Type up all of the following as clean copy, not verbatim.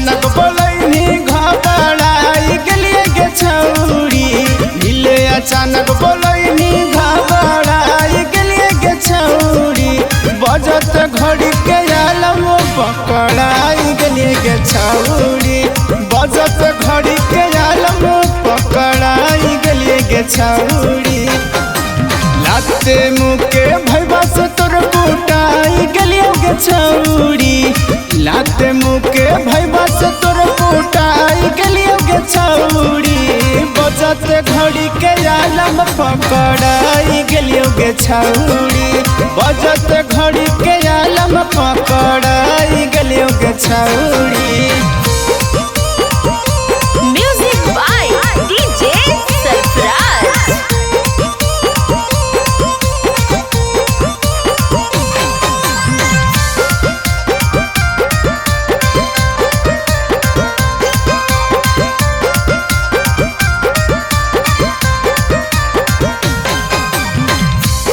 अचानक बोलैनी घबराई गेलिए गे छौरी मिले अचानक बोलैनी घबराई गेलिए गे छौरी बजत घड़ी के आलम पकड़ाई गेलिए गे छौरी बजत घड़ी के आलम पकड़ाई गेलिए गे छौरी लाते मुके भैबा से तोर कुटाई गेलिए गे छौरी लाते मुके भैबा से तोर कुटाई गेलिए गे छौरी बजत घड़ी के आलम पकड़ाई गेलिए गे छौरी बजत घड़ी के आलम पकड़ाई गेलिए गे छौरी। Music by DJ Sarfaraz.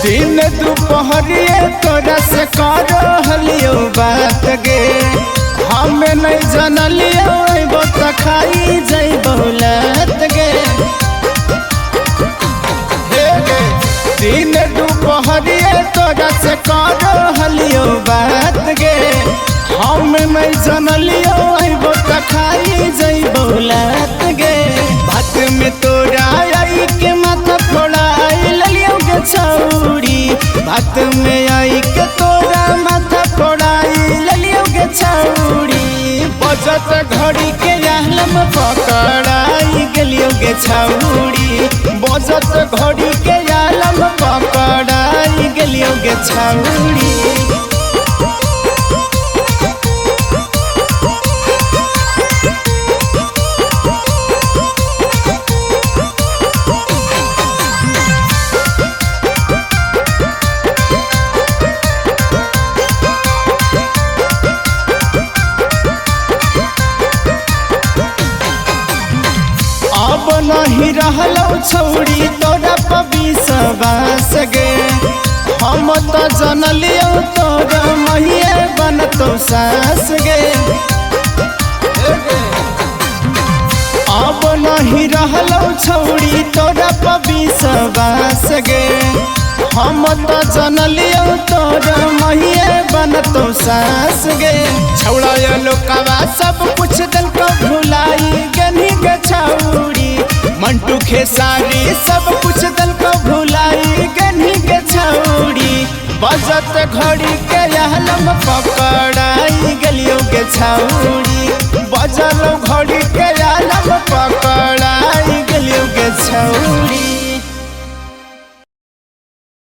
दिन दोपहरिए तोरा से करलियो बात गे हमें नहीं जानलियो अइबो त खाई जइबो लत गे हे गे दिन दोपहरिए तोरा से करलियो बात गे हमें नहीं जानलियो अइबो त खाई जइबो लत गे बात में तोरा आई के माथा फोड़ाई ललियो गे छौरी बात में आई के तोरा माथा फोड़ाई ललियो गे छौरी बजत घड़ी के आलम पकड़ाई गेलियो गे छौरी बजत घड़ी के आलम पकड़ाई गेलियो गे छौरी। अब नहीं रहलो छौरी तोरा विश्वास गे हम तो जानलियो तोरा महिए बनतो सास गे अब नहीं रहलो छौरी तोरा विश्वास गे हम तो जानलियो तोरा महिए बनतो सास गे छौड़ा लोकवा सब कुछ दिल को भुलाई गनी गे छौरी मंटू खेसारी सब कुछ दिल को भुलाई गनी गे छौरी बजत घड़ी के आलम पकड़ाई गेलियो गे छौरी बजलो घड़ी के आलम पकड़ाई गेलियो गे छौरी।